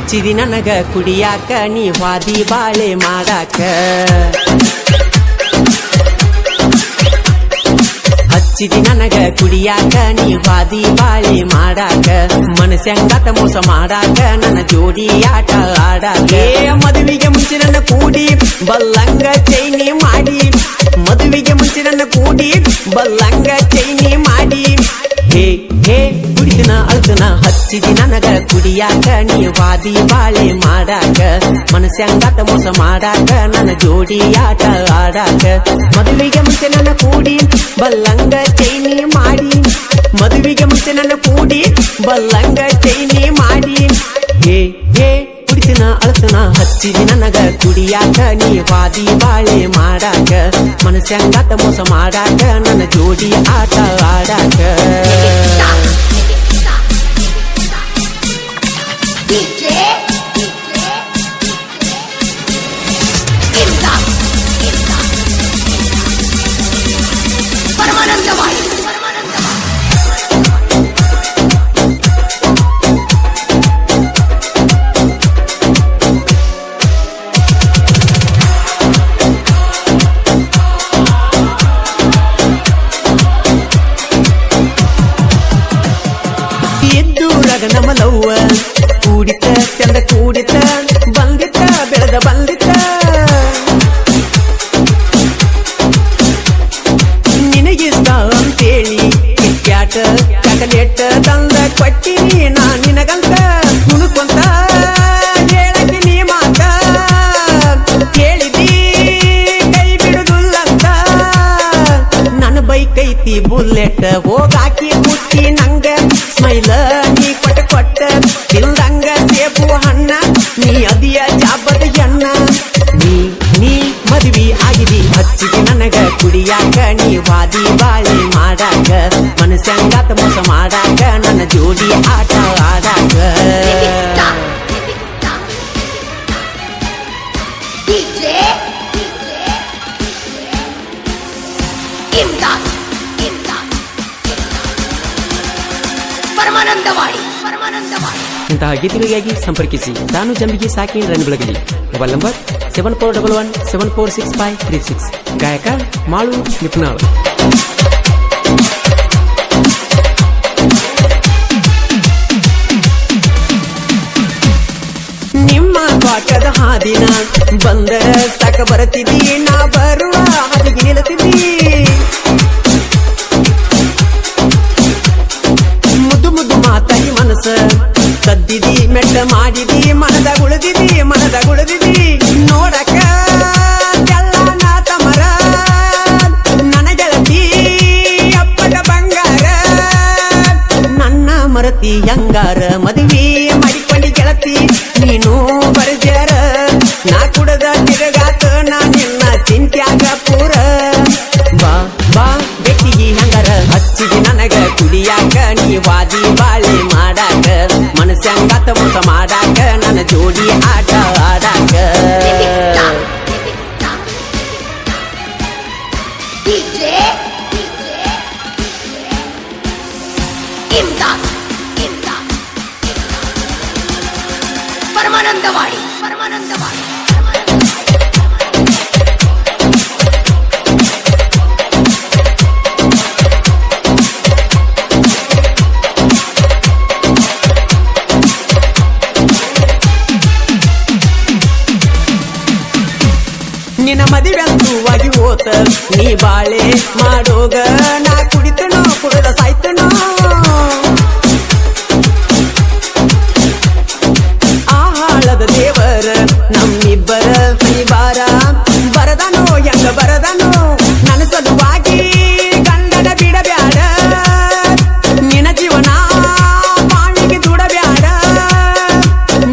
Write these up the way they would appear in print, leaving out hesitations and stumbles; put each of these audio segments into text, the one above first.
ಹಚ್ಚಿದಿ ನನಗ ಕುಡಿಯಾಕ ನೀ ವಾದಿ ಬಾಳೆ ಮಾಡಾಕ ಹಚ್ಚಿದಿ ನನಗ ಕುಡಿಯಾಕ ನೀ ವಾದಿ ಬಾಳೆ ಮಾಡಾಕ ಮನಸ್ಸಂಗಾತ ಮೋಸ ಮಾಡಾಕ ನನ್ನ ಜೋಡಿ ಆಟ ಆಡಾಕ ಮದುವೆಗೆ ಮುಂಚೆ ನನ್ನ ಕೂಡಿ ಬಲ್ಲಂಗ ಚೈನಿ ಮಾಡಿ ಮದುವೆಗೆ ಮುಂಚೆ ನನ್ನ ಕೂಡಿ ಬಲ್ಲಂಗ ಚೈನಿ ಮಾಡಿ ಹೇ ಹೇ ಕುಡಿತನ ಅಳ್ತನ ಹಚ್ಚಿದಿ ನನಗ ಕುಡಿಯಾಕ ನೀ ವಾದಿ ಬಾಳೆ ಮಾಡಾಕ ಮನಸ್ಸಂಗಾತ ಮೋಸ ಮಾಡಾಕ ನನ್ನ ಜೋಡಿ ಆಟ ಆಡಾಕ ಮದುವೆಗೆ ಮುಂಚೆ ನನ್ನ ಕೂಡಿ ಬಲ್ಲಂಗ ಚೈನಿ ಮಾಡಿ ಮದುವೆಗೆ ಮುಂಚೆ ನನ್ನ ಕೂಡಿ ಬಲ್ಲಂಗ ಚೈನಿ ಮಾಡಿ ಹೇ ಹೇ ಕುಡಿತನ ಅಳ್ತನ ಹಚ್ಚಿದಿ ನನಗ ಕುಡಿಯಾಕ ನೀ ವಾದಿ ಬಾಳೆ ಮಾಡಾಕ ಮನಸ್ಸಂಗಾತ ಮೋಸ ಮಾಡಾಕ ನನ್ನ ಜೋಡಿ ಆಟ ಆಡಾಕ ನಮಲವ್ವ ಕೂಡಿತ ಚಂದ ಕೂಡಿತ ಬಂದಿತ್ತ ಬೆಳೆದ ಬಂದಿತ್ತ ನಿನಗಿಷ್ಟ ಅಂತೇಳಿ ಕ್ಯಾಟ ಚಾಕಲೇಟ್ ತಂದ ಕೊಟ್ಟಿನಿ ನಾ ನಿನಗಂತ ಕುಣುಕೊಂತ ಹೇಳಕ್ಕೆ ನೀ ಮಾತ ಕೇಳಿದಿ ಕೈ ಬಿಡುದಿಲ್ಲಂತ ನನ್ನ ಬೈಕ್ ಐತಿ ಬುಲ್ಲೆಟ್ ಹೋಗಾಕಿ ಮುಟ್ಟಿ ನಂಗ ಸ್ಮೈಲ ನೀ ಕೊಟ್ಟ ತಿಂದಂಗ ಸೇಬು ಹಣ್ಣ ನೀ ಅದಿಯ ಜಾಬದ ಎಣ್ಣ ನೀ ಮದುವೆ ಆಗಿದಿ ಹಚ್ಚಿದಿ ನನಗ ಕುಡಿಯಾಕ ನೀ ವಾದಿ ಬಾಳೆ ಮಾಡಾಕ ಮನಸ್ಸಂಗಾತ ಮೋಸ ಮಾಡಾಕ ನನ್ನ ಜೋಡಿ ಆಟ ಆಡಾಕ ಇಂತಹ ಗೀತೆಗಳಿಗಾಗಿ ಸಂಪರ್ಕಿಸಿ ತಾನು ಜಂಬಿಗೆ ಸಾಕಿ ರನ್ ಬೆಳಗಲಿ ಮೊಬೈಲ್ ನಂಬರ್ 7411746536 ಗಾಯಕ ಮಾಳು ನಿಪುಣಾಳ್ ನಿಮ್ಮ ಬಾಟದ ಹಾದಿನ ಬಂದರ ಸಾಕ ಬರತಿದ್ದಿ ನಾ ಬರುವ ಹಾದಿಗೆ ನಿಲ್ಲತಿದ್ದಿ ಮುದ್ದು ಮುದ್ದು ಮಾತಾಗಿ ಮನಸ್ಸ ಕದ್ದಿದಿ ಮೆಟ್ಟ ಮಾಡಿದಿ ಮನದಾಗ ಉಳಿದಿದಿ ನೋಡಕ ಎಲ್ಲ ತಮರ ನನ್ನ ಗೆಳತಿ ಅಪ್ಪಟ ಬಂಗಾರ ನನ್ನ ಮರತಿ ಹೆಂಗಾರ ಮದುವೆ ಮಾಡಿಕೊಂಡಿ ಗೆಳತಿ ನೀನು ಬರ್ಜಾರ ನಾ ಕುಡದ ತಿರುಗಾತ ನಾ ನಿನ್ನ ಚಿಂತ್ಯಾಗ ಪೂರ ಬಾ ಬಾ ಬೆಟ್ಟಿಗೆ ಹೆಂಗಾರ ಹಚ್ಚಿದಿ ನನಗ ಕುಡಿಯಾಕ ನೀ ವಾದಿ ಬಾಳೆ ಮಾಡಾಕ ಮನಸ್ಸಂಗಾತ ಮೋಸ ಮಾಡಾಕ ನನ್ನ ಜೋಡಿ ಆಟ ಆಡಾಕ ಪರಮಾನಂದವಾಡಿ ನಿನ್ನ ಮದುವೆಂತುವಾಗಿ ಹೋತ ನೀ ಬಾಳೆ ಮಾಡೋಗ ನಾ ಕುಡಿತನೋ ಕುಡದ ಸಾಯ್ತನೋ ಆ ಹಾಳದ ದೇವರ ನಮ್ಮಿಬ್ಬರ ಬಾರ ಬರದನೋ ಹೆಂಗ ಬರದನೋ ನನ್ನ ಸಲುವಾಗಿ ಗಂಡನ ಬಿಡಬ್ಯಾಡ ನಿನ್ನ ಜೀವನ ಪಾಣಿಗೆ ದುಡಬ್ಯಾಡ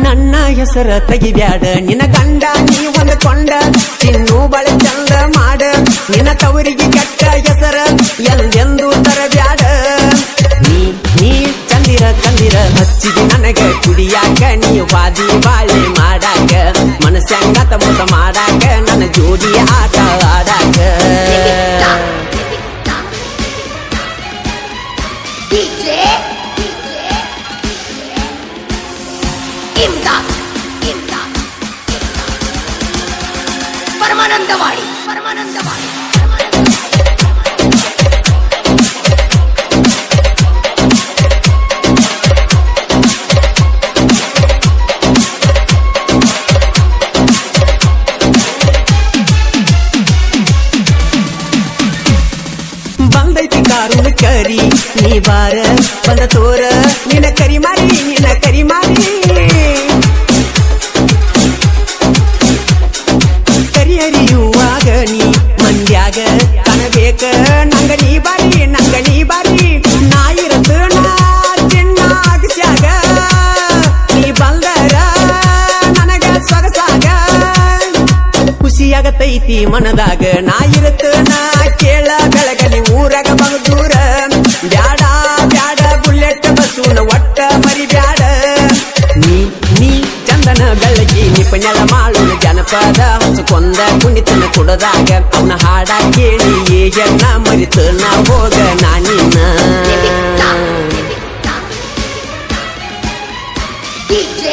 ನನ್ನ ಹೆಸರ ತೆಗಿಬ್ಯಾಡ ನಿನ್ನ ಗಂಡ ನೀ ಹೊಂದಕೊಂಡ ತಿನ್ನು ಬಳೆ ಚಂದ ಮಾಡ ನಿನ್ನ ತವರಿಗೆ ಕೆಟ್ಟ ಹೆಸರ ಎಂದೆಂದು ತರಬ್ಯಾಡ ನೀ ಚಂದಿರ ಹಚ್ಚಿದಿ ನನಗ ಕುಡಿಯಾಕ ನೀ ವಾದಿ ಬಾಳೆ ಮಾಡಾಕ ಮನಸ್ಸಂಗಾತ ಮೋಸ ಮಾಡಾಕ ನನ್ನ ಜೋಡಿ ಆಟ ಆಡಾಕ DJ Imdad ಪರಮಾನಂದವಾಡಿ ಬಂದೈತಿ ಕಾರುಣ ಕರಿ ನೀ ಬಾರ ಬಂದ ತೋರ ನಿನ್ನ ಕರಿ ಮಾರಿ ಕರಿ ಹರಿಯುವಾಗ ನೀ ಮಂದ್ಯಾಗ ಕಾಣಬೇಕ ನಂಗ ನೀ ಬಾರಿ ನಾ ಇರತ್ತ ನಾ ಚಿನ್ನಾಗಸ್ಯಾಗ ನೀ ಬಂದರ ನನಗ ಸೊಗಸಾಗ ಖುಷಿಯಾಗತೈತಿ ಮನದಾಗ ನಾ ಇರತ್ತ ನಾ ಕೇಳ ಬೆಳಗಲಿ ಊರಾಗ ಬಹುದೂರ ಬ್ಯಾಡ ಬುಲೆಟ್ ಬಸ್ಸುನ ಒಟ್ಟ ಮರಿ ಬ್ಯಾಡ ನೀ ಚಂದನ ಬೆಳಗಿ ನಿಪಣೆಳ ಮಾಡೋಣ ಜನಪದ ಹೊಸಕೊಂದ ಕುಣಿತನ ಕುಡದಾಗ ಅವನ ಹಾಡ ಕೇಳಿ ಏನ ಮರಿತ ನಾ ಹೋಗ ನಾನಿನ DJ